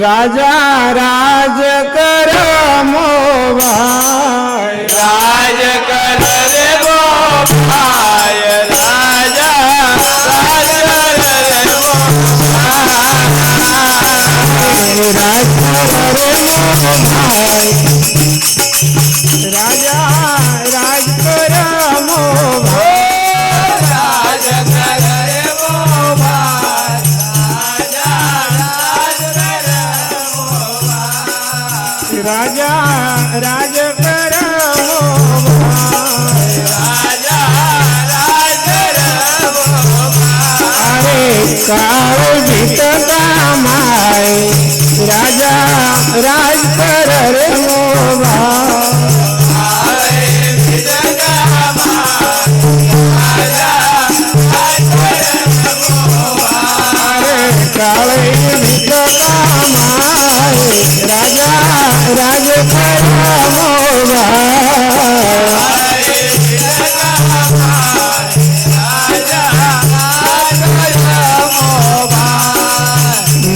राजा राज कर मोबाई राज कर रे वो भाई राजा राज कर रे वो राज कर मोबाई राजा राज कर मोबाई राज कर रे वो भाई राजा राज कर वो राजा राज कर मोबाई राजा राज कर वो अरे काल बीतता माई राजा राज कर रे मोबाई काले बीतता माई राजा राज कर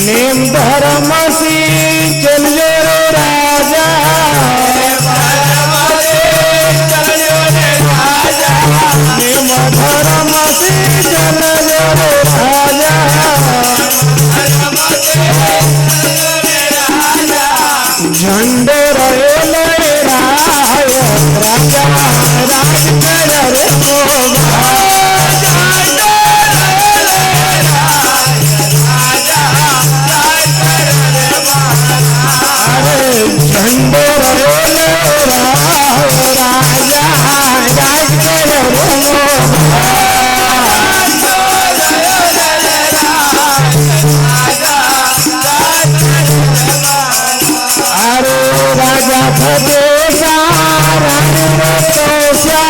नेम धर्म सी चलियो रे राजा नेम धर्म सी चलियो रे राजा झंडे रहे लहराए राजा राज कर रे अरे झंडे रहे लहराए राजा राज कर रे अरे राजा फतेसा रानी रे कोशा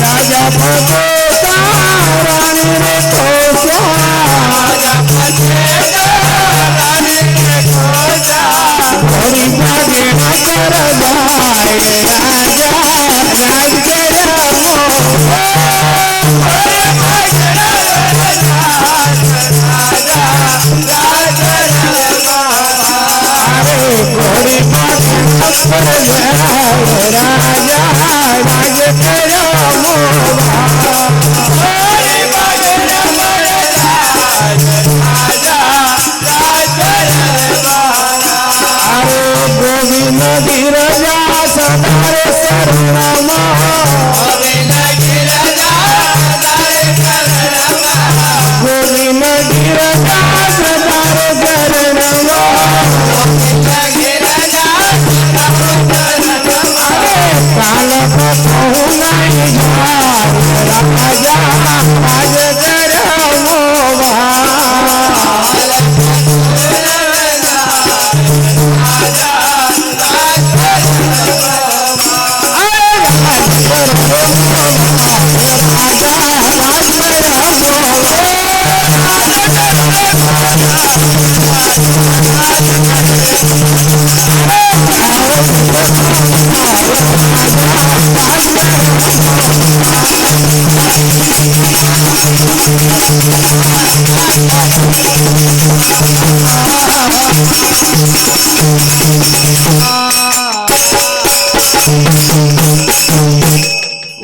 राजा फतेसा रानी रे कोशा बड़ी भागे न कर जाए राजा राज कर अरे गोरी भागे न कर जाए राजा राज कर अरे गोविंद गिरजा सदारे शरणमा गोविंद गिरजा सदारे शरणमा काल को नहीं राजा राज कर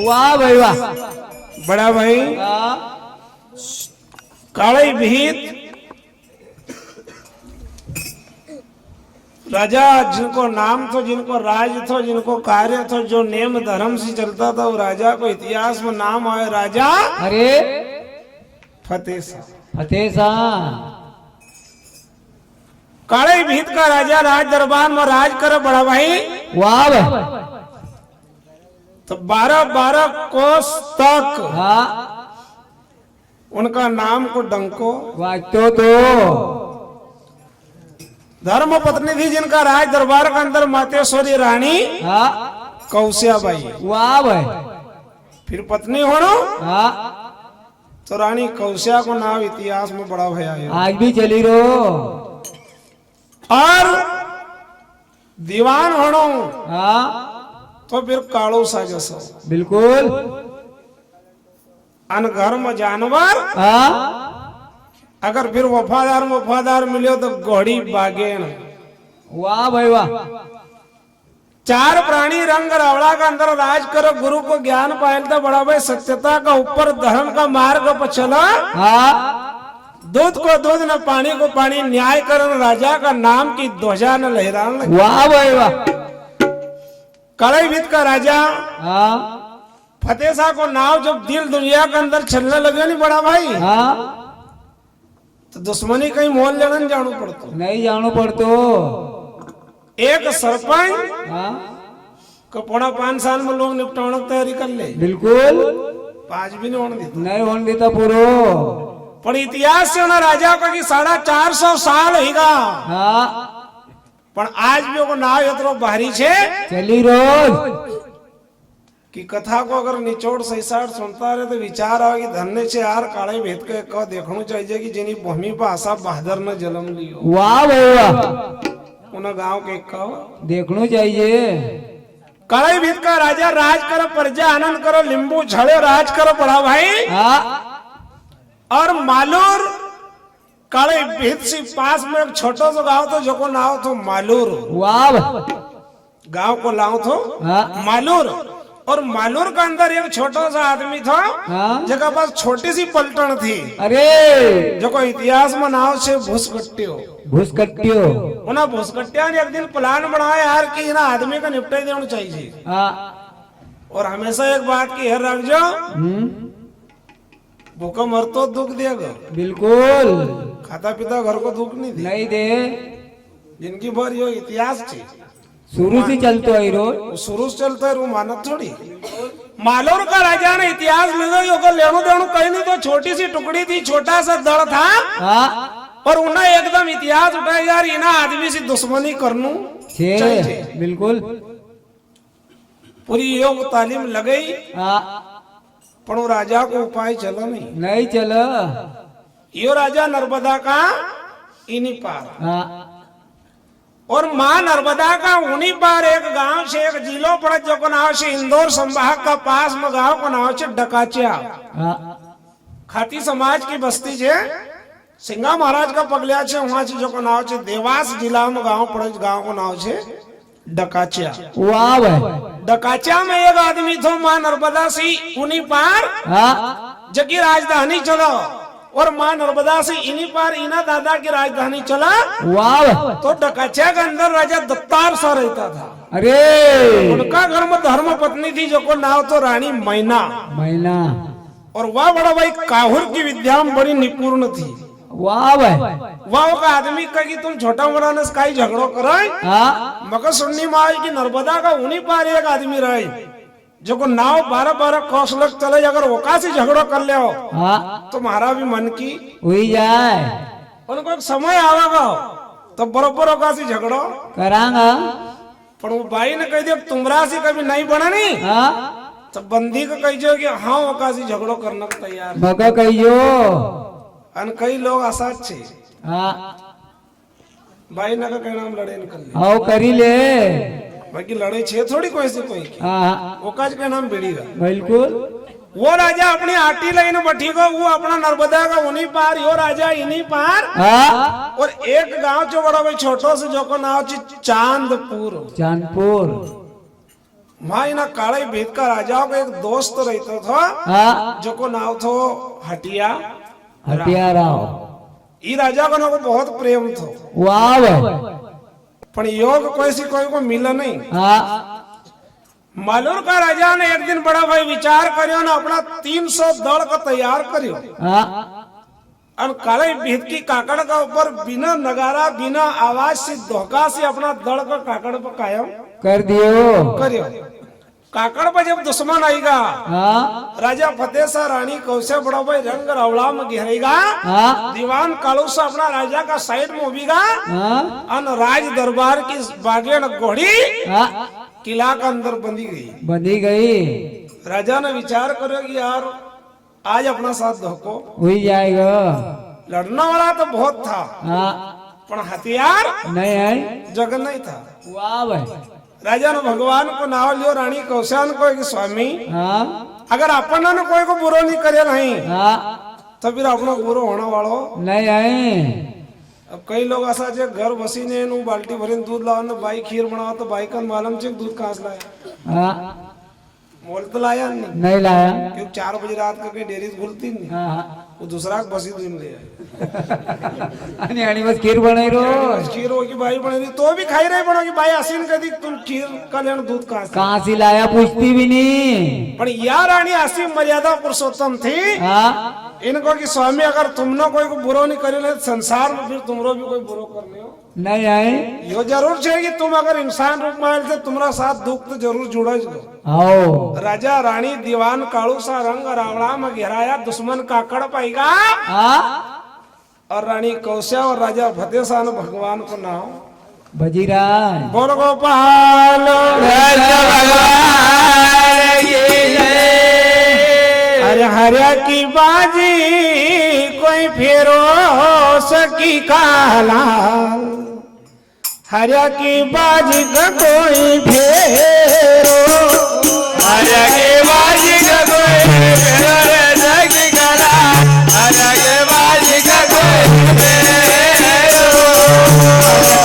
वाह भाई वाह बड़ा भाई काले भीत राजा जिनको नाम था, जिनको राज था, जिनको कार्य था, जो नेम धर्म से चलता था, वो राजा को इतिहास में नाम आया राजा अरे फतेसा। फतेसा काले भीत का राजा राज दरबार में राज करे बड़ा भाई। वाह तो 12-12 कोस तक हाँ उनका नाम को डंको वाक्यो तो धर्म पत्नी थी, जिनका राज दरबार के अंदर मातेश्वरी रानी हाँ कौशिया बाई। वाह भाई फिर पत्नी होनो हाँ तो रानी कौशिया को नाम इतिहास में बड़ा भया है। आज भी चली रो और दीवान होनो हाँ तो फिर कालो साजस बिल्कुल अन घर में जानवर हाँ अगर फिर वफादार वफादार मिलो तो घोड़ी बागेन। वाह भाई वाह। चार प्राणी रंग रावड़ा का अंदर राज करो, गुरु को ज्ञान पायलता बड़ा भाई सत्यता का ऊपर धर्म का मार्ग पर चला। हाँ दूध को दूध न पानी को पानी, न्याय करन राजा का नाम की ध्वजा न लहरान लगी। वाह भाई वाह। कड़ई भीत का राजा हाँ फतेह शाह को नाव जब दिल दुनिया के अंदर चलने लगे नहीं बड़ा भाई, हाँ तो दुश्मनी कहीं मोल लेना जानो पड़तो। नहीं जानो पड़तो। एक सरपंच हाँ को 5.5 साल में लोग निपटाने की तैयारी कर ले, बिल्कुल 5 भी नहीं होने देते। नहीं होने देता पूरो। पर इतिहास से ना राजा को कि 450 साल होगा, हाँ पर आज भी वो नाव इतना भारी छे चली रोज कि कथा को अगर निचोड़ सही साठ सुनता रहे तो विचार आवे कि धन्य से यार काले भेद के कह देखना चाहिए कि जिनी भूमि पर आशा बहादुर ने जन्म लियो। वाह भाई वाह। उन गांव के कहो देखना चाहिए। काले भेद का राजा राज करो, प्रजा आनंद करो, लिंबू झड़े राज करो बड़ा भाई। हाँ और मालूर काले भेद से पास में एक छोटा सा गांव तो जो को नाव तो मालूर, वाह भाई। गांव को नाव तो हाँ मालूर। और मालूर के अंदर एक छोटा सा आदमी था हाँ जगह पास छोटी सी पलटन थी, अरे जो को इतिहास में नाव से भूसकट्टियो। घुसकट्टियो। उन्हें भूसकट्टिया ने एक दिन प्लान बनाया यार कि ना आदमी का निपटाई देना चाहिए। हाँ और हमेशा एक बात की हेर रख जो, भूखा मर तो दुख देगा, बिल्कुल खाता पीता घर को दुख नहीं दे। नहीं दे। जिनकी भर यो इतिहास थी शुरू से चलते आई रोज। वो शुरू से चलता है, रू मानत थोड़ी। मालूर का राजा ने इतिहास ले लेनो देनो कहीं नहीं, तो छोटी सी टुकड़ी थी, छोटा सा दड़ था। हाँ और उन्हें एकदम इतिहास उठाया यार इना आदमी से दुश्मनी करनू चाहिए। बिल्कुल पूरी योग तालीम लगई, हाँ पर वो राजा को उपाय चला नहीं। नहीं चला। यो राजा नर्मदा का इन्हीं पार, हाँ और माँ नर्मदा का उन्हीं पार एक गांव से एक जिलो पड़ा जो को नाव से इंदौर संभाग का पास में गांव को नाव से डकाचिया। हाँ खाती समाज की बस्ती छे, सिंगा महाराज का पगलिया छे, वहां से जो को नाव छे देवास जिला में गांव पड़े, गांव को नाव छे डकाचिया। वाह भाई। डकाचिया में एक आदमी थो माँ नर्मदा सी उन्हीं पार हाँ जकी राजधानी चला, और माँ नर्मदा से इन्हीं पार इना दादा की राजधानी चला। वाह भाई। तो डकाचिया के अंदर राजा दत्तार सा रहता था। अरे उनका घर में धर्म पत्नी थी जो को नाव तो रानी मैना, मैना। और वह बड़ा भाई काहुर की विद्या में बड़ी निपुण थी। वाह भाई। वह का आदमी कह कि तुम छोटा मोटा ने काई झगड़ो कराए। हाँ मगर सुननी में आई कि नर्मदा का उन्हीं पार एक आदमी रहे जो को नाव 12-12 कौशलक चले, अगर ओका से झगड़ो कर ले हो हाँ तुम्हारा भी मन की हुई जाए। उनको एक समय आवेगा तो बरोबर ओका से झगड़ो करांगा। पर वो भाई ने कह दिया तुमरा से कभी नहीं बना नहीं, हाँ तो बंदी को कह जो कि हाँ ओका से झगड़ो करने को तैयार। मका कहियो। अन कई लोग आसाद छे, हाँ भाई ना का कहना हम लड़े निकल ले, आओ करी ले। बाकी लड़े छे थोड़ी कोई से कोई की। हाँ ओकाज का नाम बेड़ीगा। बिल्कुल। वो राजा अपनी आटी लाइन बैठी को, वो अपना नर्मदा का उन्हीं पार, यो राजा इन्हीं पार। हाँ और एक गांव जो बड़ा भाई छोटो से जो को नाव ची चांदपुर, चांदपुर। वहां इना काले भेद का राजाओं का एक दोस्त रहता था हाँ जो को नाव थो हटिया। हटियाराव। ई राजा को ना को बहुत प्रेम थो, वाह भाई। पर योग कोई सी कोई को मिला नहीं। हाँ मालूर का राजा ने एक दिन बड़ा भाई विचार करियो ना, अपना 300 दल का तैयार करियो। हाँ और काले भेद की काकड़ का ऊपर बिना नगारा बिना आवाज से धोखा से अपना दड़ का काकड़ पर कायम कर दियो। करियो। काकड़ पर जब दुश्मन आएगा, हाँ राजा फतेह शाह रानी कौशे बड़ा भाई रंग रावड़ा में घेरेगा, हाँ दीवान कालू से अपना राजा का साइड में उबीगा, हाँ अन राज दरबार की बागेड़ घोड़ी हाँ किला का अंदर बंधी गई। बंधी गई। राजा ने विचार करो कि यार आज अपना साथ धोको, हुई जाएगा। लड़ना वाला तो बहुत था हाँ पर हथियार नहीं है। जगह नहीं था। वाह भाई। राजा ने भगवान को नाव लियो, रानी कौशान को कि स्वामी हाँ अगर अपन ने कोई को बुरो नहीं करे नहीं हाँ तो फिर अपना बुरो होने वालो। नहीं आए। अब कई लोग ऐसा जे घर बसी ने नु बाल्टी भरीने दूध लाओ ने बाई खीर बनाओ तो बाई का मालूम छे दूध कहां से लाया। हाँ मोल तो लाया नहीं, नहीं लाया। क्योंकि 4 बजे रात का कहीं डेयरी खुलती नहीं, हाँ वो दूसरा बसी दूध ले आए। आणि बस खीर बनाई रो। खीर होगी बाई बने रही तो भी खाई रहे बनो कि बाई आसीन कह दी तुम खीर का लेना दूध कहां से। कहाँ से लाया पूछती भी नहीं। पर यार रानी आसी मर्यादा पुरुषोत्तम थी हाँ इनको कि स्वामी अगर तुमने कोई को बुरो नहीं करे ले संसार में फिर तुमरो भी कोई बुरो करने हो नहीं आए। यो जरूर है कि तुम अगर इंसान रूप में आए थे तुम्हारा साथ दुख तो जरूर जुड़ा जो। आओ राजा रानी दीवान कालू सा रंग रावड़ा में घेराया दुश्मन काकड़ पाएगा हाँ और रानी कौशा और राजा फतेहसान भगवान को नाम बजीराज बोल गोपाल अरे हरिया की बाजी कोई फेरो सकी काला हरिया की बाजी का कोई फेरो हरिया की बाजी का कोई फेरो सकी काला हरिया की बाजी का कोई फेरो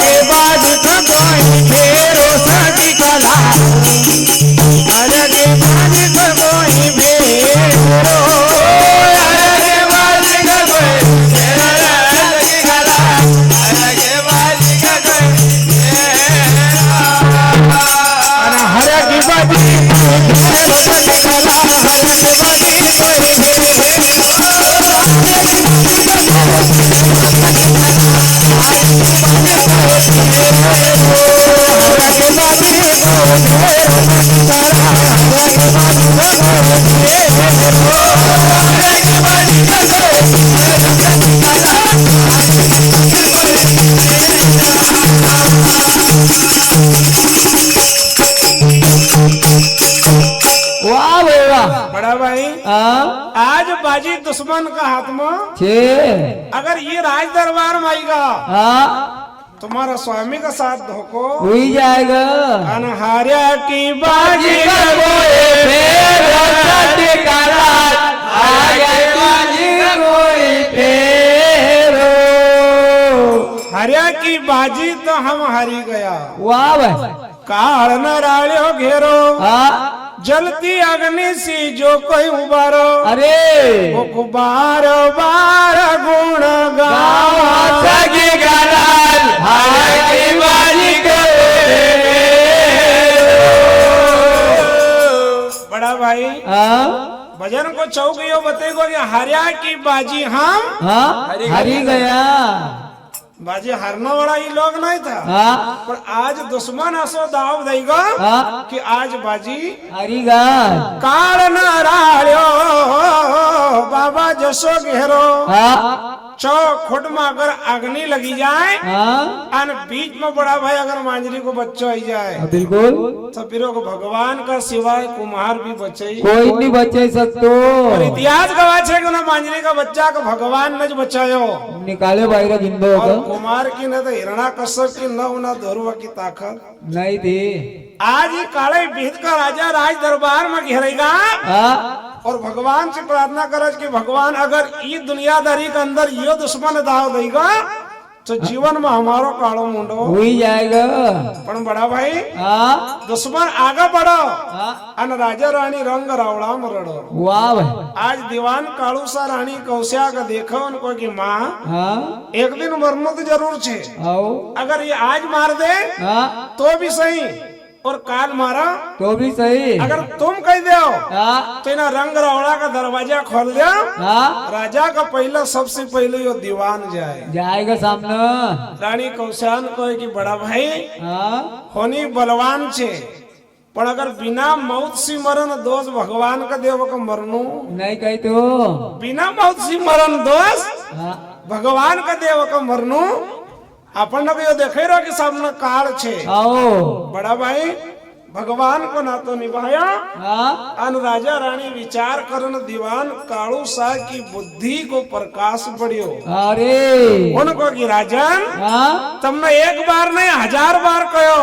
की बाजी का कोई फेरो सकी काला हरिया की बाजी का कोई फेरो वाह भाई वाह। बड़ा भाई हाँ आज बाजी दुश्मन का हाथ में छे अगर ये राज दरबार में आएगा हाँ तुम्हारा स्वामी का साथ धोको हुई जाएगा। अनहार्या की बाजी का कोई फेरो सकी काला हरिया की बाजी का कोई फेरो। हरिया की बाजी तो हम हारी गया वाह भाई काल न राड़ियो घेरो हाँ जलती अग्नि सी जो कोई उबारो अरे वो बार बार गुण गाओ सगी गलाल हरिया की बाजी का बड़ा भाई हाँ भजन को चौकियो बतेगो कि हरिया की बाजी हम हाँ हरी गया। बाजी हारने वाला ये लोग नहीं था हाँ पर आज दुश्मन ऐसो दाव देगा हाँ कि आज बाजी हरी गया। काल न राड़ियो बाबा जसो घेरो हाँ चौ खुट में अगर अग्नि लगी जाए हाँ और बीच में बड़ा भाई अगर मांजरी को बच्चा आई जाए बिल्कुल तो फिर वो भगवान का सिवाय कुम्हार भी बचे कोई नहीं बचे सकतो। और इतिहास गवाह है कि ना मांजरी का बच्चा को भगवान ने बचायो निकाले बाहर जिंदो और कुमार की न तो हिरणा कश्यप की न उना धरुआ की ताकत नहीं थी। आज ये काले भीत का राजा राज दरबार में घेरेगा हाँ और भगवान से प्रार्थना करज कि भगवान अगर ये दुनियादारी के अंदर यो दुश्मन दाव देगा तो जीवन में हमारो कालो मुंडो हुई जाएगा। पण बड़ा भाई हाँ दुश्मन आगे बढ़ो हाँ अन राजा रानी रंग रावड़ा में रड़ो। वाह भाई आज दीवान कालू सा रानी कौशा का देखो उनको कि माँ हाँ एक दिन मरनो तो जरूर छे आओ अगर ये आज मार दे हाँ तो भी सही और काल मारा तो भी सही। अगर तुम कह दो हाँ तो ना रंग रावड़ा का दरवाजा खोल दो हाँ राजा का पहला सबसे पहले यो दीवान जाए जाएगा सामने। रानी कौशान को कि बड़ा भाई हाँ होनी बलवान छे पर अगर बिना मौत सी मरण दोष भगवान का देव का मरनु नहीं कही तो बिना मौत सी मरण दोष हाँ भगवान का देव का मरनु अपन को यो देखे रहो कि सामने काल छे। आओ बड़ा भाई भगवान को ना तो निभाया हाँ अन राजा रानी विचार करन दीवान कालू सा की बुद्धि को प्रकाश पड़ियो अरे उनको कि राजन हाँ तुमने एक बार नहीं 1000 बार कहो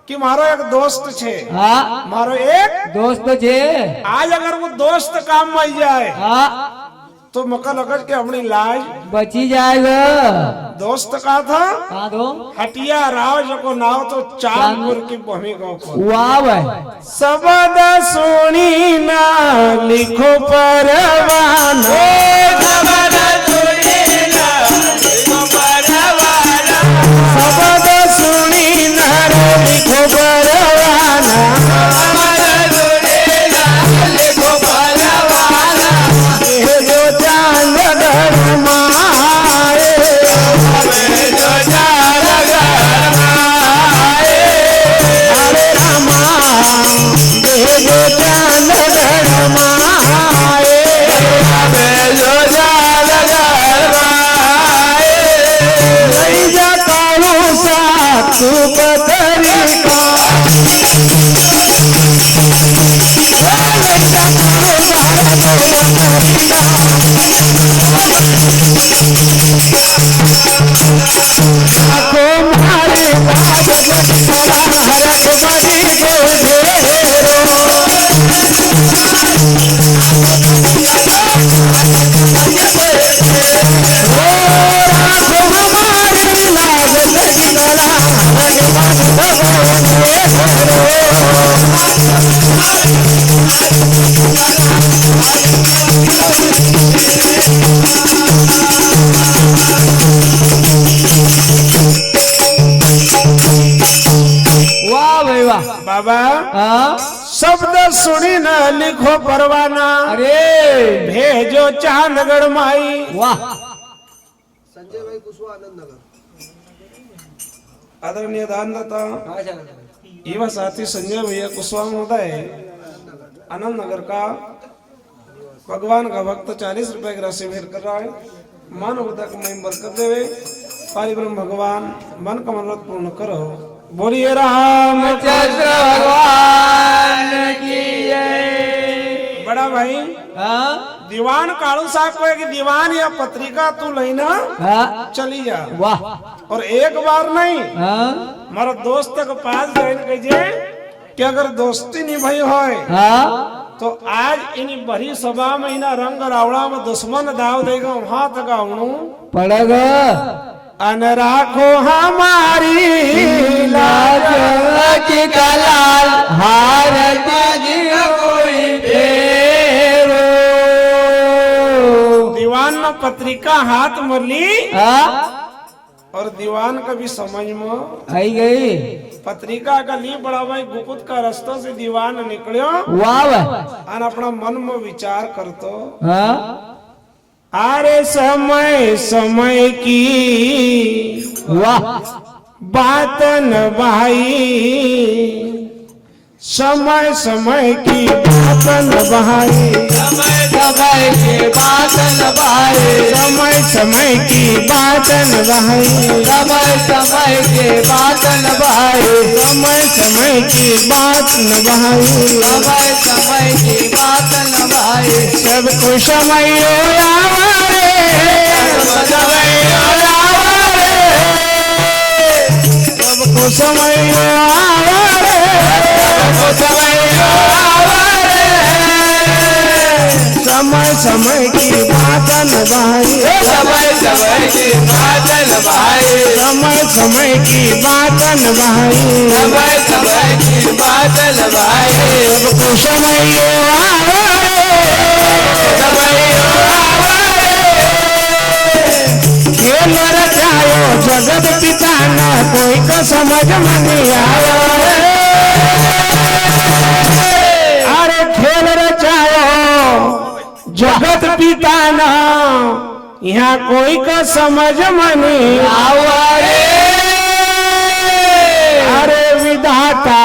कि मारो एक दोस्त छे हाँ मारो एक दोस्त जे आज अगर वो दोस्त काम में आई जाए हाँ तो मका लगत के अपनी लाज बची जाएगा। दोस्त का था कहाँ दो हटिया राज को नाव तो चांदपुर की भूमि को वाह भाई सबद सुनी ना लिखो परवाना सबद सुनी ना लिखो परवाना ये जो चांद गरमाए हरे रामा ये जो चांद गरमाए नहीं जा कालू सा तू बदरी का आँखों मारे बाज जगतरा हरक बड़ी वाह भाई वाह बाबा हाँ शब्द सुनी न लिखो परवाना अरे भेजो चांदगढ़ माई वाह आदरणीय दानदाता युवा साथी संजय भैया कुशवाहा महोदय आनंद नगर का भगवान का भक्त 40 रुपए की राशि भेंट कर रहा है मानवता को मैं बरकत देवे पारिब्रह्म भगवान मन का मनोरथ पूर्ण करो बोलिए रामचंद्र भगवान की जय। बड़ा भाई हाँ दीवान कालू साहब को कि दीवान या पत्रिका तू लेना हाँ चली जा वाह और एक बार नहीं हाँ हमारा दोस्त के पास जाइन कहिए कि अगर दोस्ती निभाई होए हाँ तो आज इन बड़ी सभा में इना रंग रावड़ा में दुश्मन दाव देगा वहां तक आऊं पड़ेगा अन राखो हमारी लाज की कलाल हार जी कोई फेरो दीवान ने पत्रिका हाथ में ली हाँ और दीवान का भी समझ में आई गई पत्रिका का ली बड़ा भाई गुपुत का रास्तों से दीवान निकलियो वाह भाई और अपना मन में विचार करतो हाँ अरे समय समय की वाह बात न भाई समय समय की बात न भाई समय के बात न भाई समय समय की बात न भाई समय के बात न भाई समय समय की बात न भाई समय की बात न भाई सबको समय आवारे सबको समय आवारे समय समय की बात न भाई समय समय की बात न भाई समय समय की बात न भाई समय समय की बात न भाई सबको समय खेल रचायो जगत पिता न कोई को समझ में नहीं आयो अरे खेल रचायो जगत पिता न यहाँ कोई को समझ में नहीं आओ अरे विधाता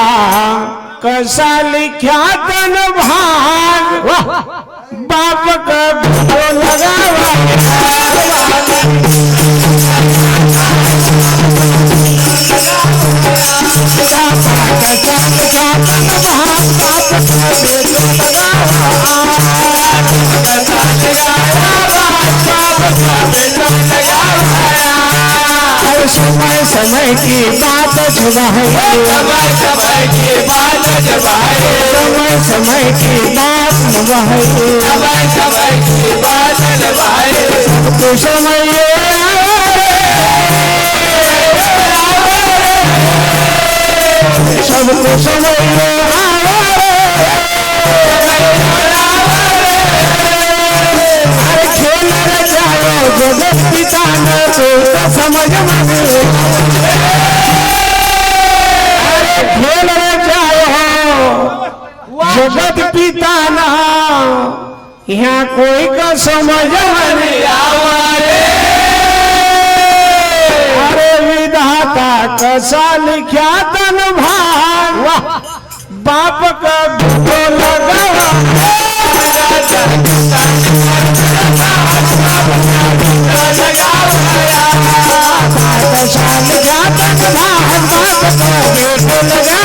कैसा लिखा तन भाग बाप का भो लगावा समय समय की बात छुपाए समय समय की बात जबाए समय समय की बात छुपाए समय समय की बात जबाए सबको समये सबको समये अरे खेल रचाओ जगत पिता ने तो समझ में खेल रचाओ जगत पिता ना यहाँ कोई का समझ नहीं आवे अरे विधाता कसा लिखा तन भाग बाप का दुखो लगा कसा लिखा तन भाग बाप का दुखो लगा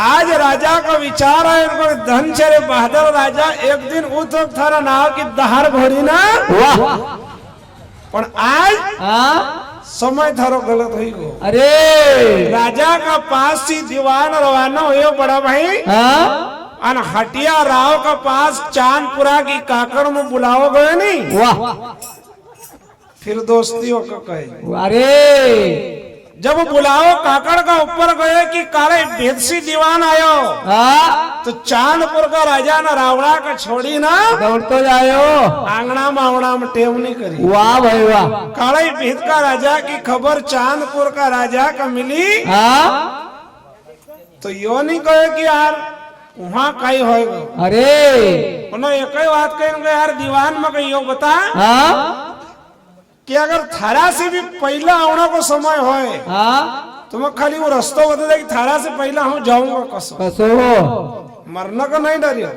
आज राजा का विचार है उनको धन चरे बहादुर राजा एक दिन उठ थारा नाव की दहार घोड़ी ना पर आज समय थारो गलत हुई गो अरे राजा का पास ही दीवान रवाना हुए बड़ा भाई अन हटिया राव का पास चांदपुरा की काकड़ में बुलाओ गए नहीं वाह फिर दोस्तियों का कहे अरे जब बुलाओ काकड़ का ऊपर गए कि काले भेदसी दीवान आयो तो चांदपुर का राजा ना रावड़ा का छोड़ी ना दौड़ तो जायो आंगना मावड़ा में टेम नहीं करी वाह भाई वाह काले भेद का राजा की खबर चांदपुर का राजा का मिली तो यो नहीं कहे कि यार वहाँ कई होएगा अरे उन्होंने एक ही बात कहेंगे यार दीवान में कहीं यो बता कि अगर थारा से भी पहला आने को समय होए तो मैं खाली वो रास्ता बता दे कि थारा से पहला हूँ जाऊंगा कसो कसो मरने को नहीं डरियो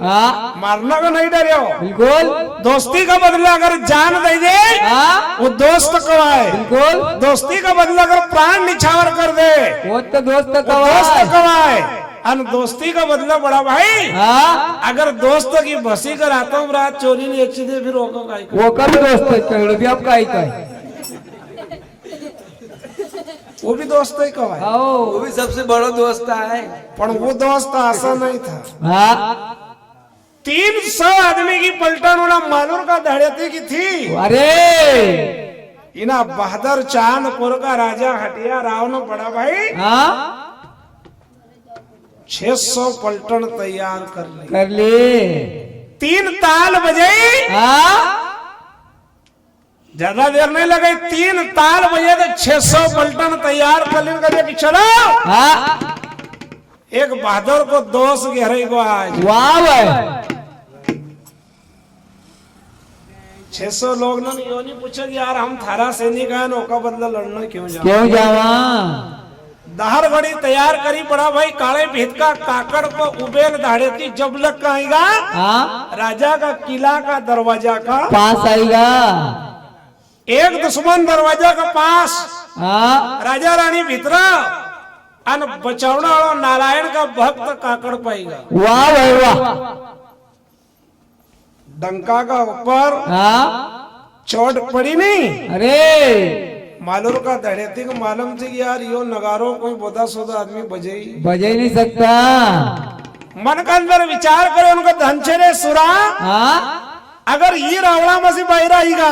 मारने को नहीं डरियो बिल्कुल दोस्ती का बदला अगर जान दे दे वो दोस्त कवाए बिल्कुल दोस्ती का बदला अगर प्राण निछावर कर दे वो तो दोस्त दोस्त कवाए कवाए अन दोस्ती का बदला बड़ा भाई अगर दोस्त की बसी कर आता हूँ रात चोरी नहीं अच्छी दे फिर रोको का वो कब दोस्त है भी आपका ही का वो भी दोस्त ही कवाए वो भी सबसे बड़ा दोस्त है पर वो दोस्त आसा नहीं था 300 आदमी की पलटन उड़ा मालूर का धड़ेती की थी अरे इना बहादुर चांदपुर का राजा हटिया राव ने बड़ा भाई 600 पलटन तैयार कर ली 3 ताल बजे ज्यादा देर नहीं लगे 3 ताल बजे तो 600 पलटन तैयार कर ली कि चलो एक बहादुर को दोष गहरे को आज वाह भाई 600 लोग ने यो नहीं पूछा कि यार हम थारा सैनिक है नौका बदला लड़ना क्यों जावा दहर घड़ी तैयार करी बड़ा भाई काले भेद का काकड़ को उबेल धाड़ेती जब लग आएगा राजा का किला का दरवाजा का पास आएगा एक दुश्मन दरवाजा का पास राजा रानी भीतरा अन बचावना वाला नारायण का भक्त काकड़ पाएगा वाह भाई वाह डंका का ऊपर चोट पड़ी नहीं अरे मालूर का धड़ेती को मालूम थी कि यार यो नगारो कोई बोदा सोदा आदमी बजे ही नहीं सकता मन के अंदर विचार करे उनका धनचरे सुरा अगर ये रावड़ा में से बाहर आएगा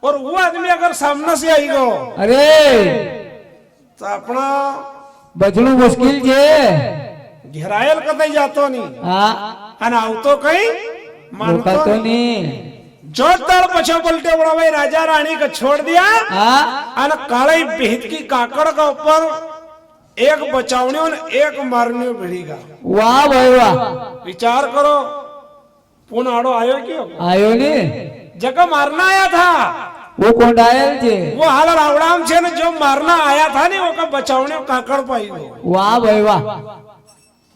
और वो आदमी अगर सामने से आएगा अरे तो अपना बचना मुश्किल जे घेरायल कतई जातो नहीं अनाव तो कहीं मानतो तो नहीं जो तड़ पछो पलटे बड़ा भाई राजा रानी को छोड़ दिया और काले भेद की काकड़ का ऊपर एक बचावने और एक मारने भिड़ेगा वाह भाई वाह विचार करो पुन आड़ो आयो क्यों आयो ने जगह मारना आया था वो कौन डायल जे वो हाल रावड़ाम छे ने जो मारना आया था नहीं वो का बचावने काकड़ पाई वाह भाई वाह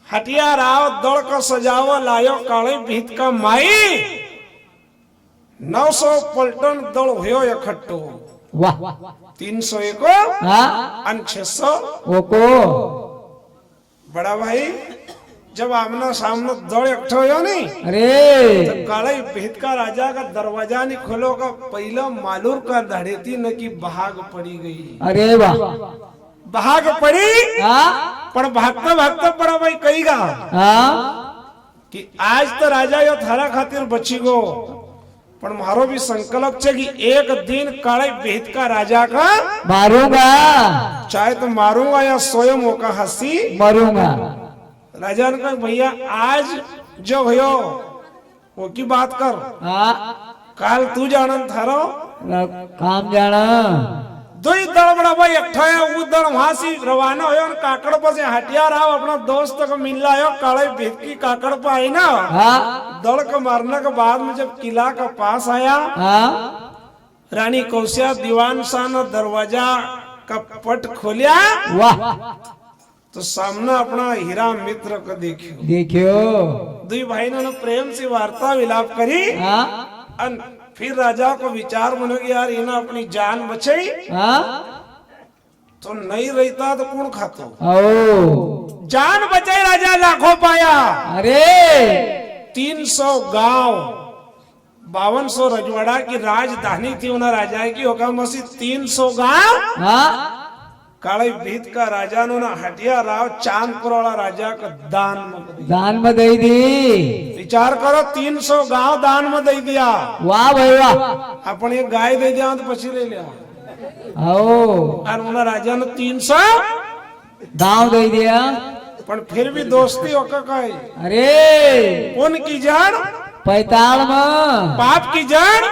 हटिया राव दौड़ का सजावा लायो काले भेद का माई 900 पलटन दौड़ हुयो इकट्ठो वाह 301 अन 600 ओको बड़ा भाई जब आमना सामने दौड़ इकट्ठो हो नहीं अरे तो काले भेद का राजा का दरवाजा नहीं खोलो का पहला मालूर का धड़ेती न की भाग पड़ी गई अरे वाह भाग पड़ी हाँ पण भागता भागता पड़ा भाई कही गा हाँ कि आज तो राजा यो थारा खातिर बची गो पण मारो भी संकल्प छे कि एक दिन काळे भेद का राजा का मारूंगा चाहे तो मारूंगा या स्वयं होका हंसी मरूंगा। राजा ने कहा भैया आज जो भयो वो की बात कर हाँ काल तू जानन थारो काम जाना दुई दल बड़ा भाई अठा है वो दल वहां से रवाना हो और काकड़ पर से हटियार आओ अपना दोस्त को मिल लायो काले भेद की काकड़ पर आई ना हाँ दल को मारने के बाद में जब किला का पास आया हाँ रानी कौशिया दीवान शाह ने दरवाजा का पट खोलिया वाह तो सामने अपना हीरा मित्र को देखियो देखियो दुई भाई ने प्रेम से वार्ता विलाप करी हाँ अन फिर राजा को विचार बनो कि यार इन्हें अपनी जान बचाई हाँ तो नहीं रहता तो कौन खाता ओ जान बचाई राजा लाखों पाया अरे 300 गांव 5200 रजवाड़ा की राजधानी थी उन्हें राजा की होगा मसी 300 गांव हाँ काले भीत का राजा ने हटिया राव चांदपुर वाला राजा का दान में दिया। दान में दे दी विचार करो 300 गांव दान में दे दिया वाह भाई वाह अपन एक गाय दे दिया तो पछी ले लिया ओ और उन्हें राजा ने 300 दाव दे दिया पर फिर भी दोस्ती होकर कही अरे उनकी जड़ पैताल में पाप की जड़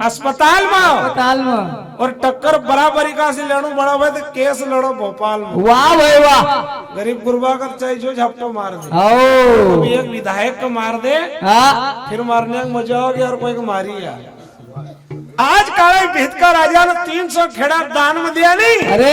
अस्पताल में अस्पताल में और टक्कर बराबरी का से लड़ो बड़ा भाई तो केस लड़ो भोपाल में वाह भाई वाह गरीब गुरबा का चाहे जो झपटो मार दे ओ कभी एक विधायक को मार दे हाँ फिर मारने में मजा होगी और कोई को मारी यार आज काले भेद का राजा ने 300 खेड़ा दान में दिया नहीं अरे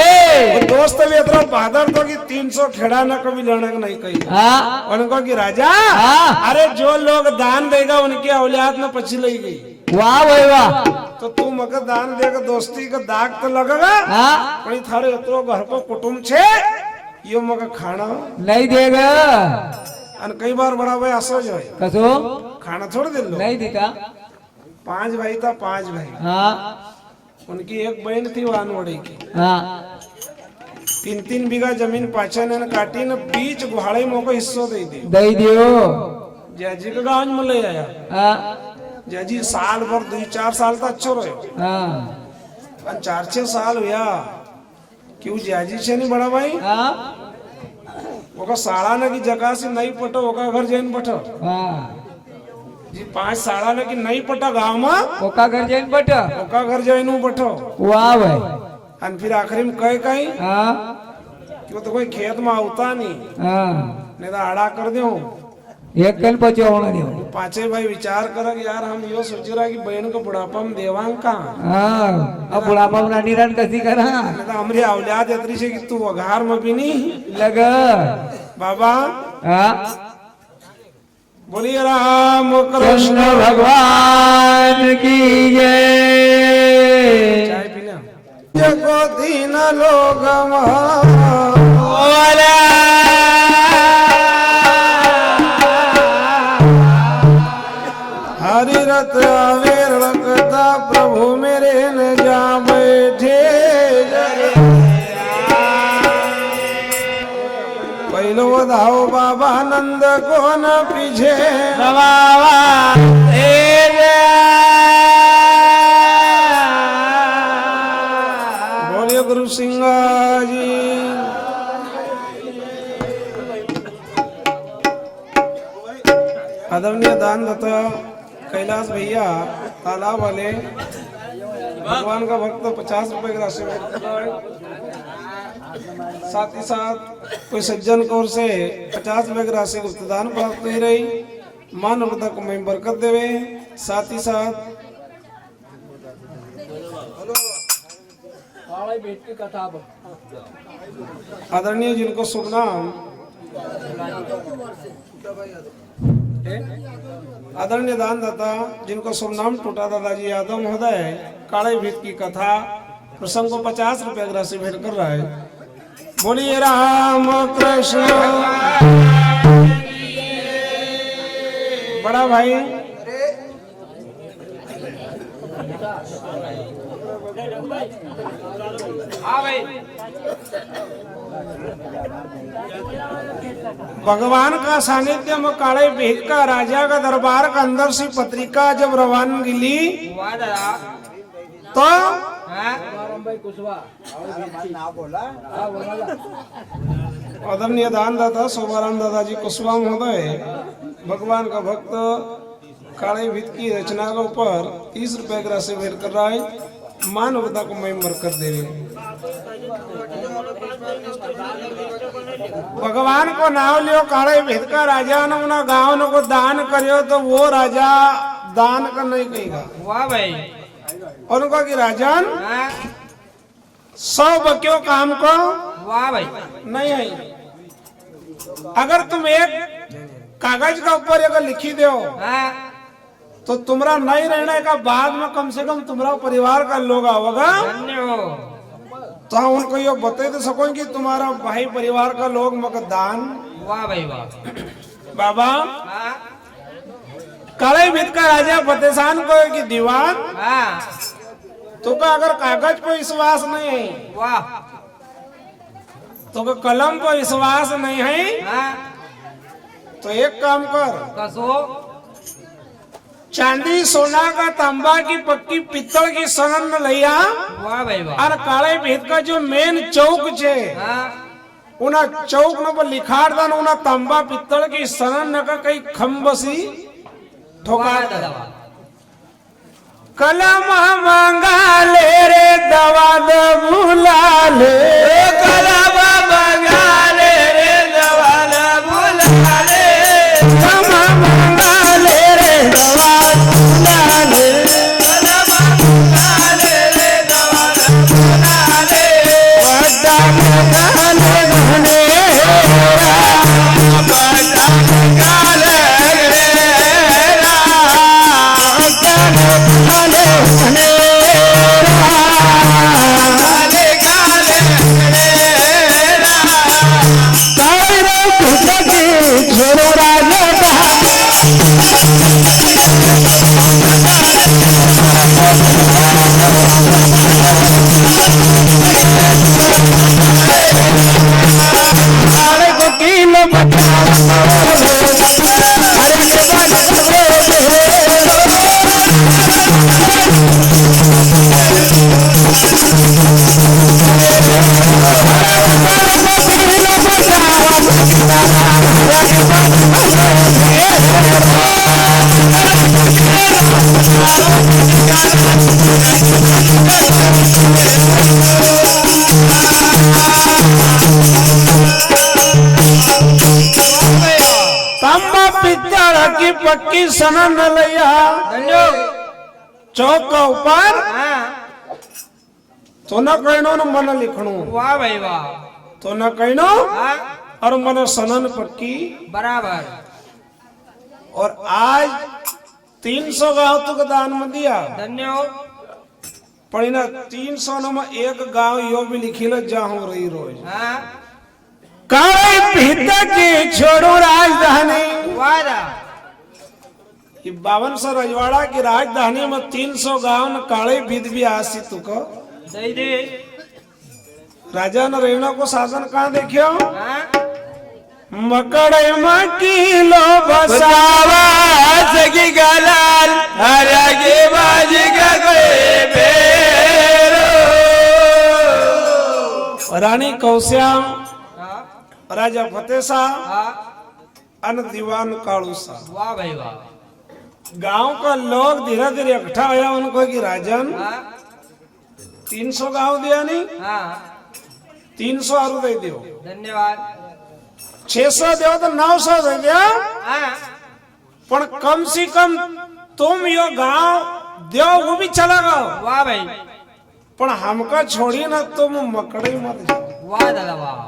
वो दोस्त भी इतना बहादुर तो कि 300 खेड़ा न कभी लेने को नहीं कही हाँ उनको कि राजा हाँ अरे जो लोग दान देगा उनकी औलाद में पछी लगी गई वाह भाई वाह तो तू मगर दान देगा दोस्ती का दाग तो लगेगा हाँ पण थारे इतरो घर को कुटुंब छे यो मगर खाना नहीं देगा अन कई बार बड़ा भाई असो जो है कसो खाना छोड़ दे लो नहीं देता 5 भाई था 5 भाई हाँ उनकी एक बहन थी वानवड़ी की हाँ 3-3 बीघा जमीन पाछे ने काटी ने बीच गुहाड़े मोको हिस्सो दे दी दे दियो जैजी के गांव में ले आया हाँ जैजी साल भर 2-4 साल तो अच्छो रहो हाँ 4-6 साल हुआ क्यों जैजी से नहीं बड़ा भाई हाँ ओका साड़ा ने की जगह से नहीं पटो ओका घर जैन पटो हाँ जी 5 साड़ा ने की नहीं पटा गांव में ओका घर जैन बटा ओका घर जैन पटो वाह भाई अन फिर आखिरी में कहे कहीं हाँ क्यों तो कोई खेत में आवता नहीं हाँ नहीं तो आड़ा कर दो एक कल पचो होना नहीं 5 भाई विचार कर यार हम यो सोच रहा कि बहन को बुढ़ापा में देवांग का हाँ अब बुढ़ापा में नानी रान कसी करा नहीं तो हमारी औलाद इतनी से कि तू वघार में भी नहीं लगा बाबा हाँ बोलिए राम कृष्ण कृष्ण भगवान की जय चाय पीना जगो दीन लोग हरि रत आवेर रखता प्रभु मेरे न जा बैठे पहलो धाओ बाबा नंद को न पीछे बोले गुरु सिंह जी आदरणीय दान दाता कैलाश भैया तालाब वाले भगवान का भक्त 50 रुपए की राशि में साथ ही साथ कोई सज्जन कौर से 50 रुपए की राशि को दान प्राप्त नहीं रही मान वृद्धा को मैं बरकत देवे साथ ही साथ आदरणीय जिनको शुभ नाम आदरणीय दानदाता जिनको शुभ नाम टूटा दादाजी यादव महोदय काले भीत की कथा प्रसंग को 50 रुपए की राशि भेंट कर रहा है बोलिए राम कृष्ण बड़ा भाई हाँ भाई भगवान का सानिध्य में काले भेद का राजा का दरबार का अंदर सी पत्रिका जब रवानगी ली वाह दादा तो हाँ आदरणीय दानदाता शोभाराम दादाजी कुशवाहा महोदय भगवान का भक्त काले भित की रचना के ऊपर 30 रुपए की राशि भेंट कर रहा है। मानवता को मैं बरकत देवे। भगवान को नाम लियो काले भित का राजा ने उन्हें गाँव ने को दान करियो तो वो राजा दान का नहीं कहेगा। वाह भाई और उनका कि राजन हाँ 100 बक्यों काम को वाह भाई नहीं आई। अगर तुम एक कागज का ऊपर अगर लिखी दो हाँ तो तुम्हारा नहीं रहने का बाद में कम से कम तुम्हारा परिवार का लोग आओगा धन्य हो तो हम उनको ये बता दे सको कि तुम्हारा भाई परिवार का लोग मगर दान वाह भाई वाह बाबा हाँ काले भित का राजा फतेसान को कि दीवान हाँ तो का अगर कागज पर विश्वास नहीं है वाह तो का कलम पर विश्वास नहीं है हाँ तो एक काम कर कसो चांदी सोना का तांबा की पक्की पित्तल की सनन में लिया वाह भाई वाह और काले भेद का जो मेन चौक छे हाँ उना चौक न पर लिखाड़ दन उना तांबा पित्तल की सनन न का कई खम्बसी ठोका वाह दादा वाह कलम मांगा ले रे दवा बुला ले कलम मांगा ले रे दवा बुला ले कलम मांगा ले रे दवा बुला ले कलम मांगा ले रे दवा बुला ले वड्डा गाले घने तांबा पित्तल की पक्की सनन लिया धन्यो चौक का ऊपर हाँ तो न कहनो न मन लिखणो वाह भाई वाह तो न कहनो हाँ और मन सनन पक्की बराबर और आज 300 गांव तुक दान में दिया धन्य हो पर ना 300 न में एक गांव यो भी लिखिल जाहू रही रोज हाँ काले भित की छोड़ो राजधानी वाह दा ये 5200 रजवाड़ा की राजधानी में 300 गांव न काले भित भी आसी तुक दई दे राजा न रेणु को शासन कहाँ देखियो हाँ मकड़े मकीलो बसावा सगी गलाल हरा के बाजी का कोई बेरो रानी कौश्या हाँ राजा फतेह शाह हाँ अन दीवान कालू शाह वाह भाई वाह गांव का लोग धीरे धीरे इकट्ठा हुआ उनको कि राजन हाँ 300 गांव दिया नहीं हाँ 300 आरु दे दियो धन्यवाद 600 दो तो 900 दे दिया हाँ पर कम से कम तुम यो गांव दो वो भी चला गाओ वाह भाई पर हमका छोड़ी ना तुम मकड़े मत जाओ वाह दादा वाह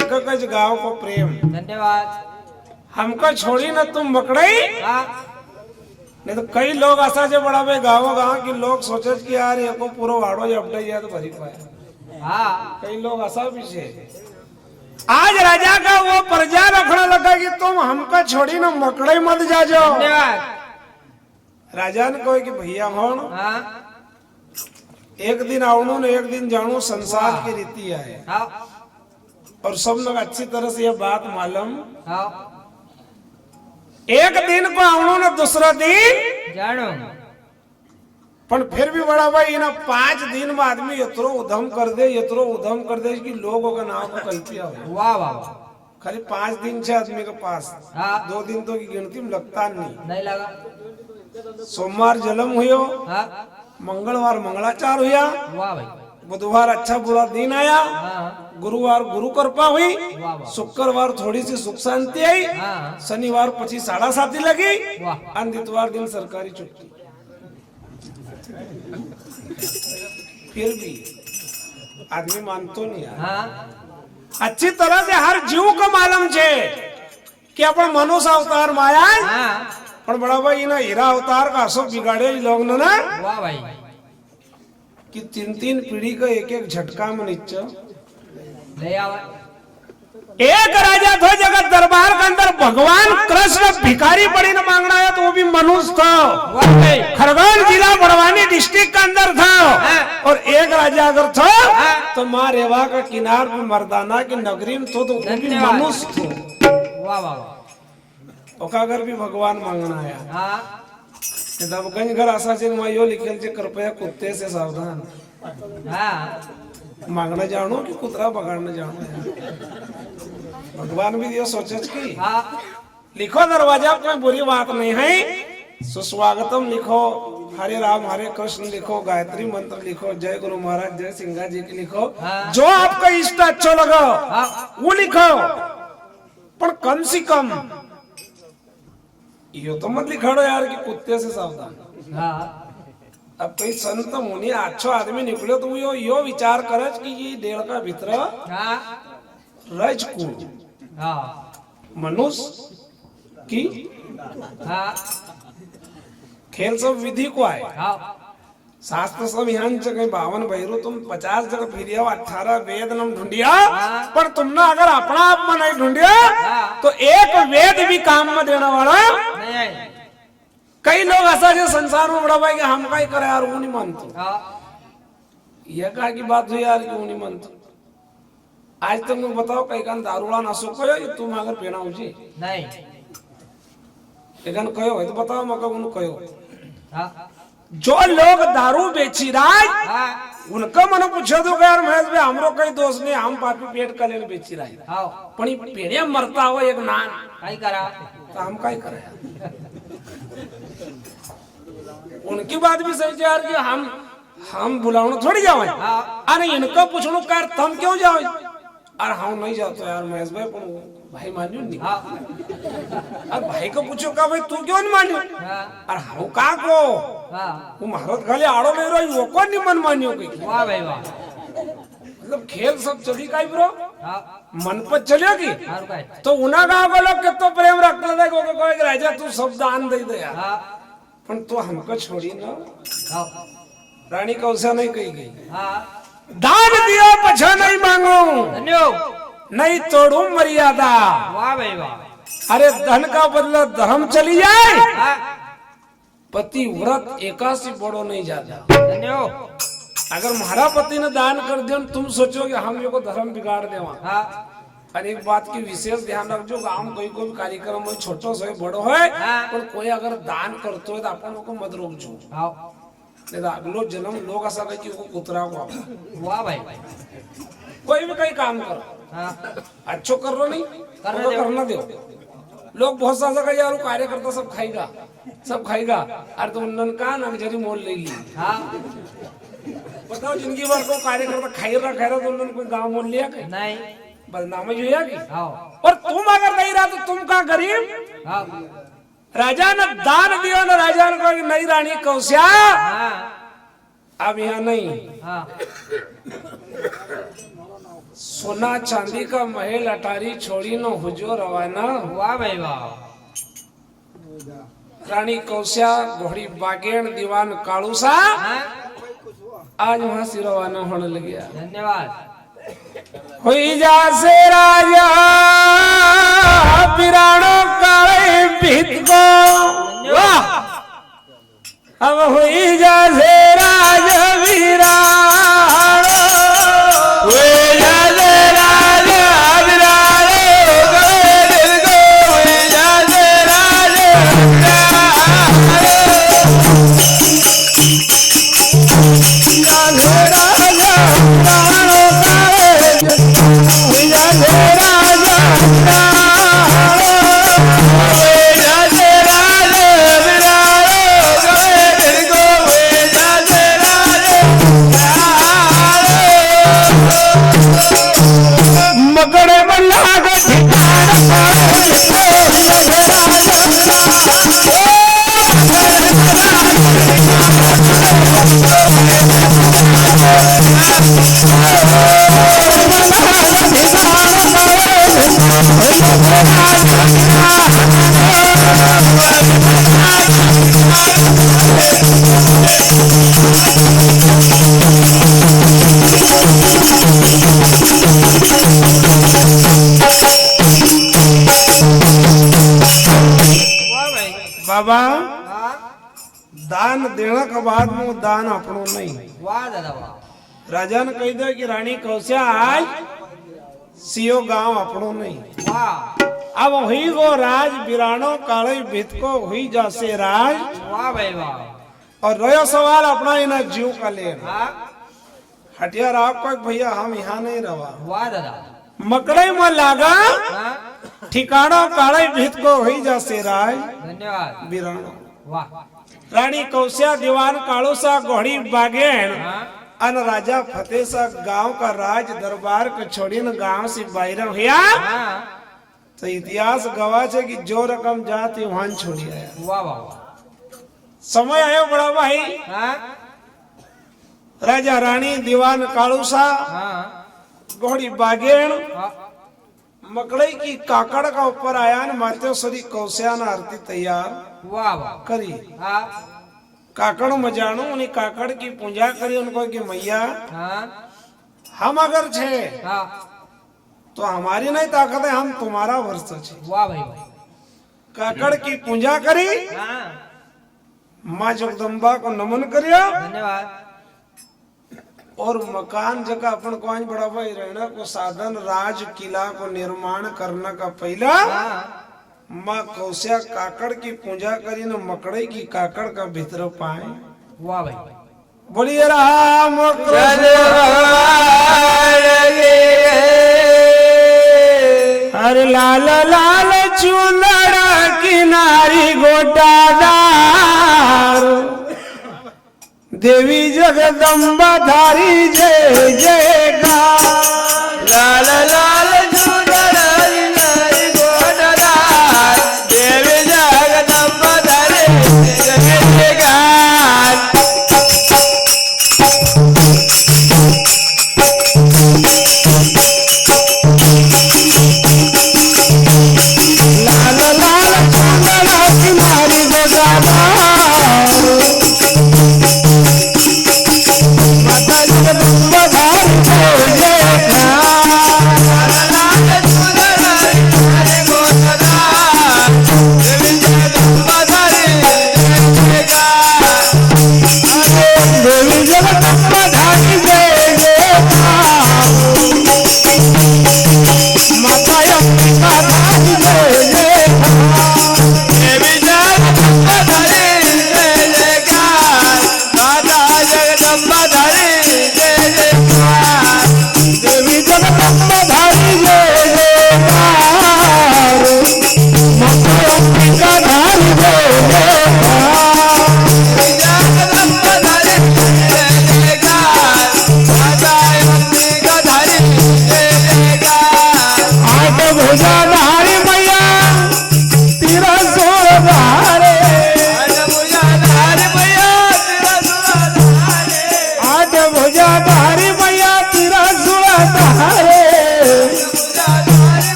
एक कज गांव को प्रेम धन्यवाद हमका छोड़ी ना तुम मकड़े हाँ नहीं तो कई लोग ऐसा जो बड़ा भाई गाँव के लोग सोचे कि यार ये को पूरा वाड़ो या अपने या तो भरी पाए हाँ कई लोग ऐसा पीछे आज राजा का वो प्रजा रखने लगा कि तुम हमका छोड़ी ना मकड़े मत जा जाओ धन्यवाद राजा ने कहा कि भैया हो हाँ एक दिन आवणो ने एक दिन जाणो संसार की रीति है हाँ और सब लोग अच्छी तरह से ये बात मालूम। हाँ एक दिन को आवणो ने दूसरा दिन जानो पर फिर भी बड़ा भाई ना 5 दिन में आदमी यत्रो उधम कर दे कि लोगों का नाम को कल्पी हो। वाह वाह वाह खाली 5 दिन से आदमी के पास हाँ 2 दिन तो की गिनती में लगता नहीं लगा सोमवार जन्म हुयो, हाँ मंगलवार मंगलाचार हुआ, वाह भाई बुधवार अच्छा बुरा दिन आया, हाँ गुरुवार गुरु कृपा हुई, वाह वाह शुक्रवार थोड़ी सी सुख शांति आई, हाँ शनिवार 25-7:30 लगी, वाह और इतवार दिन सरकारी छुट्टी। फिर भी आदमी मानतो नहीं यार। हाँ अच्छी तरह से हर जीव को मालूम छे कि अपन मनुष्य अवतार माया हाँ पर बड़ा भाई ना हीरा अवतार का असो बिगाड़े लोग ने ना वाह भाई कि 3-3 पीढ़ी का एक झटका में नीचे ले आवा एक राजा था जगत दरबार के अंदर भगवान कृष्ण भिखारी पड़ी ने मांगना है तो वो भी मनुष्य था। वाह भाई खरगोन जिला बड़वानी डिस्ट्रिक्ट के अंदर था और एक राजा अगर था तो माँ रेवा का किनार पे मर्दाना की नगरी में तो वो भी मनुष्य था। वाह वाह ओका अगर भी भगवान मांगना है हाँ दबगंज घर आशा से माँ यो लिखेल छे कृपया कुत्ते से सावधान हाँ मांगना जानो कि कुतरा पकड़ना जानो भगवान भी दियो सोचे की हाँ लिखो दरवाजा कोई बुरी बात नहीं है, सुस्वागतम लिखो, हरे राम हरे कृष्ण लिखो, गायत्री मंत्र लिखो, जय गुरु महाराज जय सिंगा जी की लिखो, हाँ। जो आपका इष्ट अच्छा लगा हाँ वो लिखो, पर कम से कम यो तो मत लिखाड़ो यार कि कुत्ते से सावधान। हाँ अब कोई संत मुनि अच्छो आदमी निकलो तो यो विचार करे कि ये 1.5 का भीतर हाँ राजकुल हाँ मनुष्य की हाँ खेल सब विधि को आए हाँ शास्त्र सब यहाँ जगह 52 भैरू तुम 50 जगह फिरिया 18 वेद नम ढूंढिया पर तुमने अगर अपना आप में नहीं ढूंढिया तो एक वेद भी काम में देने वाला नहीं आई कई लोग ऐसा जो संसार में बड़ा भाई कि हम का ही करे यार वो नहीं मानते। हाँ यह कहा की बात हुई यार कि वो नहीं मानते। आज तुम बताओ कई कान दारूड़ा नासो कहो ये तुम अगर पीना उजी नहीं लेकिन कहो है तो बताओ मका उन कहो हाँ जो लोग दारू बेची रहा हाँ उनका मनो पूछो तो यार महेश भाई हमरो कई दोस्त ने हम पापी पेट कले बेची रहा है हाँ पण ये पेड़िया मरता हो एक नान कहीं करा तो हम काय करे उनकी बात भी सही है यार कि हम बुलावना थोड़ी जाओ हाँ अरे इनको पूछनो कर तुम क्यों जाओ अरे हम नहीं जाते यार महेश भाई पर भाई मानियो नहीं हाँ अरे भाई को पूछो का भाई तू क्यों नहीं मानियो हाँ अरे हम का को हाँ वो महाराज खाली आड़ो ले रही वो कौन नहीं मन मानियो की वाह भाई वाह मतलब खेल सब चली का ब्रो हाँ मन पर चलेगी और काय तो उना गाँव के लोग कितो प्रेम रखते थे कोई राजा तू सब दान दे दे यार हाँ पण तो हमको छोड़ी ना हाँ रानी कौशा नहीं कही गई हाँ दान दियो पछा नहीं मांगो धन्यो नहीं तोड़ू मर्यादा वाह भाई वाह अरे धन का बदला धर्म चली जाए हाँ पति व्रत एकासी बड़ो नहीं जाता। धन्यो अगर हमारा पति ने दान कर दिया तुम सोचो कि हम ये को धर्म बिगाड़ देवा। हाँ और एक बात की विशेष ध्यान रखो गांव में कोई भी कार्यक्रम में छोटो से बड़ो है पर कोई अगर दान करते तो अपन को मत रोक जो हाँ नहीं तो अगलो जन्म लोग ऐसा कहे कि वो कुतरा को वाह भाई कोई भी कहीं काम करो हाँ अच्छो कर रो नहीं करना दो लोग बहुत सा कहे यार कार्यकर्ता सब खाएगा अरे तो उन्नन का नगजरी मोल लेगी हाँ बताओ जिंदगी भर को कार्यकर्ता खाई रहा तो उन्होंने कोई गाँव मोल लिया कहीं नहीं बदनाम ही हुआ की हाँ और तुम अगर नहीं रहा तो तुम का गरीब हाँ राजा ने दान दिया ना राजा ने कहा नई रानी कौशा हाँ अब यहाँ नहीं हाँ सोना चांदी का महल अटारी छोड़ी न हुजो रवाना वाह भाई वाह रानी कौशा घोड़ी बागेन दीवान कालूसा हाँ आज वहां से रवाना होने लग गया। धन्यवाद हुई जा से राजा पिराणो काले भीत को वाह अब हुई जा से राजा वीरा बाग ठिकाण बाबा दान देने के बाद में दान अपनो नहीं। वाह दादा वाह। राजा ने कही दे कि रानी कौशा आज सियो गांव अपनो नहीं। वाह अब हुई वो राज बिरानो काले भित को हुई जासे राज। वाह भाई वाह। और रहो सवाल अपना इना जीव का ले हाँ हटियार आपको भैया हम यहाँ नहीं रहा। वाह दादा। मकड़े में लागा हाँ ठिकानो काले भित को हुई जासे राज धन्यवाद। बिरानो। वाह रानी कौशा दीवान कालो सा घोड़ी बागेन हाँ अन राजा फतेह सा गांव का राज दरबार को छोड़ी न गांव से बाहर हुआ हाँ तो इतिहास गवाह है कि जो रकम जाती वहां छोड़ी आया। वाह वाह। समय आयो बड़ा भाई। हाँ राजा रानी दीवान कालू सा हाँ घोड़ी बागेन हाँ मकड़ई की काकड़ का ऊपर आया न मातेश्वरी कौशा न आरती तैयार वाह वाह। करी। हाँ काकड़ मजाणू उन्हीं काकड़ की पूजा करी उनको कि मैया हाँ हम अगर छे हाँ तो हमारी नहीं ताकत है हम तुम्हारा वर्ष छे। वाह भाई भाई। काकड़ की पूजा करी हाँ माँ जगदम्बा को नमन करियो धन्यवाद। और मकान जगह अपन को आज बड़ा भाई रहना को साधन राज किला को निर्माण करने का पहला हाँ माँ कौशा काकड़ की पूजा करी न मकड़े की काकड़ का भीतर पाए। वाह भाई। बोलिए राम कृष्ण अरे लाल लाल चुंदड़ा किनारी गोटादार देवी जगदम्बा धारी जय जयकार। लाल लाल चुनरी नारी गोटदार देवी जगदम्बा धरे जय जयकार। लाल लाल चुंदड़ा किनारी गोटादार माता जगदम्बा धारी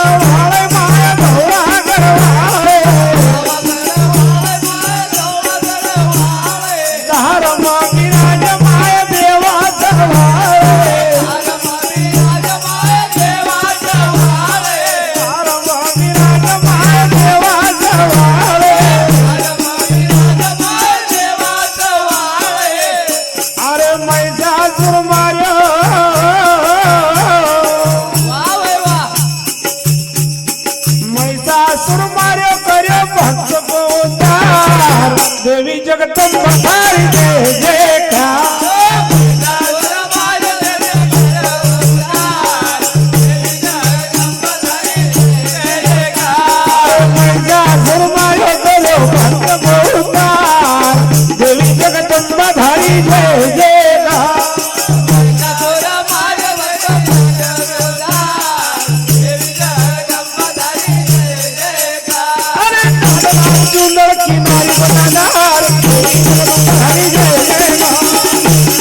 करवाळे माया गौरा करवाळे धर्म विराज माया देवा करवाळे धर्म विराज माया देवा करवाळे अरे महिषासुर मार्यो महिषासुर मार्यो कर्यो भक्त को उद्धार देवी जगदम्बा थारी जय जयकार महिषासुर मार्यो कर्यो भक्त को उद्धार देवी जगदम्बा थारी जय जयकार अरे सुंदर किनारी बनादार हरि जय जय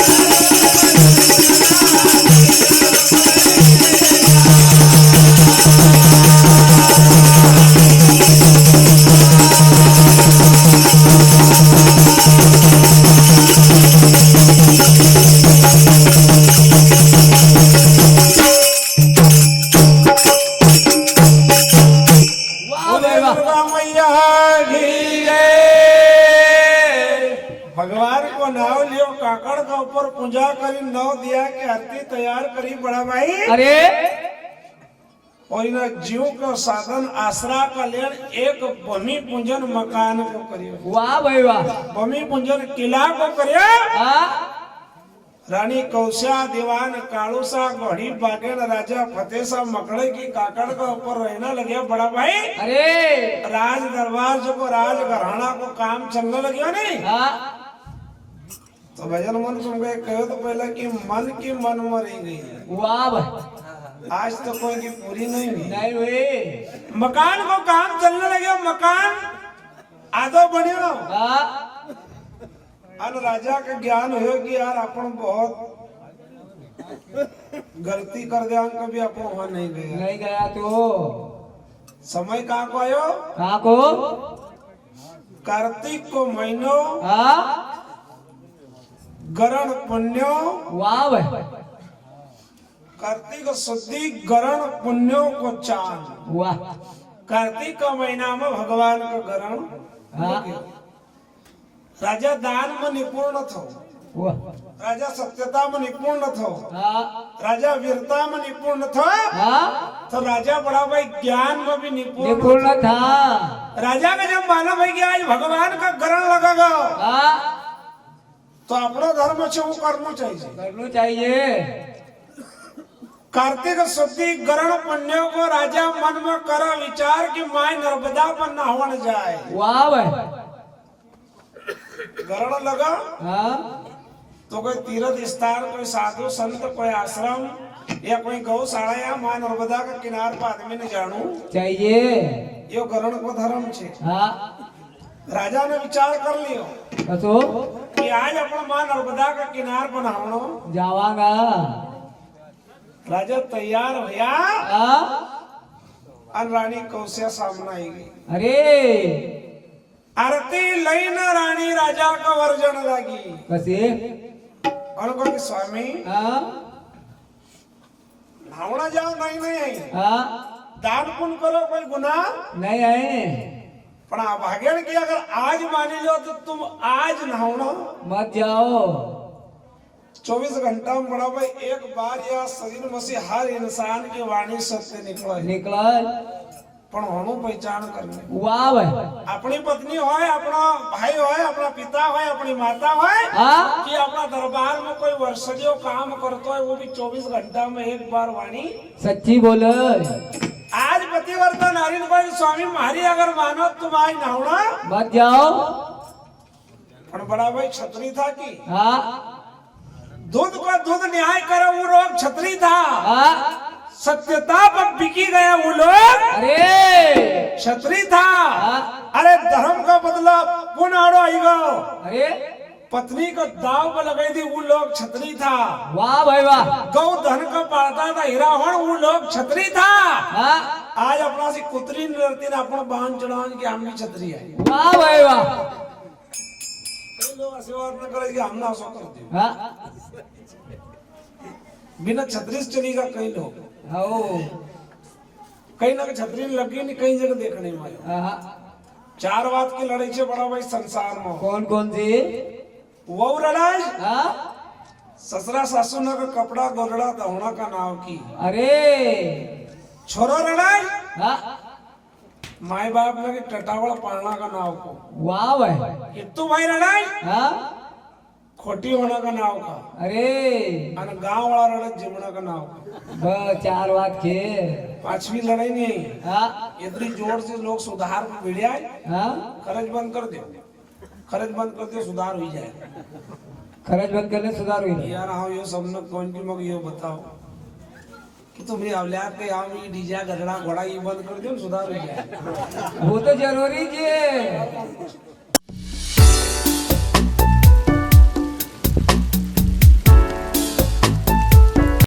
दुर्गा मैया की जय। भगवान को नाव लियो काकड़ का ऊपर पूजा करी नौ दिया के आरती तैयार करी बड़ा भाई अरे और इन जीव का साधन आसरा का लेन एक भूमि पूजन मकान को करियो वाह भाई वाह भूमि पूजन किला को करियो हाँ रानी कौशा दीवान कालूसा गढ़ी बागेन राजा फतेसा मकड़े की काकड़ का ऊपर रहना लगे बड़ा भाई अरे राज दरबार जो को राज घराना को काम चलने लगे नहीं हाँ तो भजन मन सुन गए कहो तो पहले कि मन की मन में रह गई वाह भाई आज तो कोई की पूरी नहीं हुई नहीं हुए मकान को काम चलने लगे मकान आदो बनियो हाँ अन राजा का ज्ञान हो कि यार अपन बहुत गलती कर दिया कभी अपन वहां नहीं गया नहीं गया तो समय कहाँ को आयो कहाँ को कार्तिक को महीनो हाँ गरण पुण्यो वाह भाई कार्तिक शुद्धि गरण पुण्यो को चांद वाह कार्तिक का महीना में भगवान का गरण हाँ राजा दान में निपुण थो वाह राजा सत्यता में निपुण थो हाँ राजा वीरता में निपुण थो हाँ तो राजा बड़ा भाई ज्ञान में भी निपुण निपुण था राजा का जब मालूम है कि आज भगवान का गरण लगेगा हाँ तो अपना धर्म से वो करना चाहिए करना चाहिए कार्तिक शुद्धि गरण पुण्य को राजा मन में करो विचार कि माय नर्मदा पर नहावन जाए वाह भाई गरण लगा हाँ तो कोई तीर्थ स्थान कोई साधु संत कोई आश्रम या कोई गौशाला या मां नर्मदा का किनार पर आदमी ने जानू चाहिए यो गरण को धर्म छे हाँ राजा ने विचार कर लियो तो कि आज अपना मां नर्मदा का किनार पर नहावनो जावांगा राजा तैयार होया हाँ और रानी कौशल्या सामने आई गई अरे आरती लईन रानी राजा का वर्जन लागी कसे और को कि स्वामी हाँ नहावना जाओ नहीं हाँ दान पुण्य करो कोई गुनाह नहीं आए पण आ भाग्यण की अगर आज मान लो तो तुम आज नहावना मत जाओ 24 घंटा में बड़ा भाई एक बार या शरीर में से हर इंसान की वाणी सत्य निकला निकला पण होनो पहचान करने वाह भाई अपनी पत्नी होय अपना भाई होय अपना पिता होय अपनी माता होय हाँ कि अपना दरबार में कोई वर्षदियों काम करता है वो भी 24 घंटा में एक बार वाणी सच्ची बोलो आज पतिव्रता नारी को स्वामी मारी अगर मानो तुम आज नहावना मत जाओ पण बड़ा भाई छतरी था कि हाँ दूध को दूध न्याय करे वो लोग छतरी था हाँ सत्यता पर बिकी गया वो लोग अरे छतरी था हाँ अरे धर्म का बदला पुनः आड़ो आई गो अरे पत्नी को दाव पर लगाई थी वो लोग छतरी था। वाह भाई वाह। गौ धन का पालता था हिरावण वो लोग छतरी था। हाँ आज अपना सी कुतरी नरती ने अपना बांध चढ़ान की हम भी छतरी है। वाह भाई वाह। कई लोग आशीर्वाद न करे कि हम ना सो कर दे। हाँ बिना छतरी से चलेगा कई लोग। ओ कहीं ना छतरी लगी नहीं कई जगह देखने में आया। हाँ। चार बात की लड़ाई से बड़ा भाई संसार में कौन कौन सी? वो लड़ाई हाँ ससुरा सासू न का कपड़ा गोरड़ा दहोना का नाव की। अरे छोरो लड़ाई हाँ माए बाप ने की टटावड़ पालना का नाव को। वाह भाई। इतु भाई लड़ाई हाँ खोटी होना का नाव का। अरे और गांव वाला लड़ाई जिमना का नाव का। चार बात के। पांचवी लड़ाई नहीं है। हाँ इतनी जोर से लोग सुधार में भिड़िया हाँ खर्च बंद कर दो। खर्च बंद कर दो सुधार हो जाए। खर्च बंद करने सुधार हुई। यार हाँ ये सब लोग कौन की मग ये बताओ कि तुम्हें अवलिया के हम ये डीजा गजड़ा घोड़ा ये बंद कर दो सुधार हो जाए। वो तो जरूरी जी है।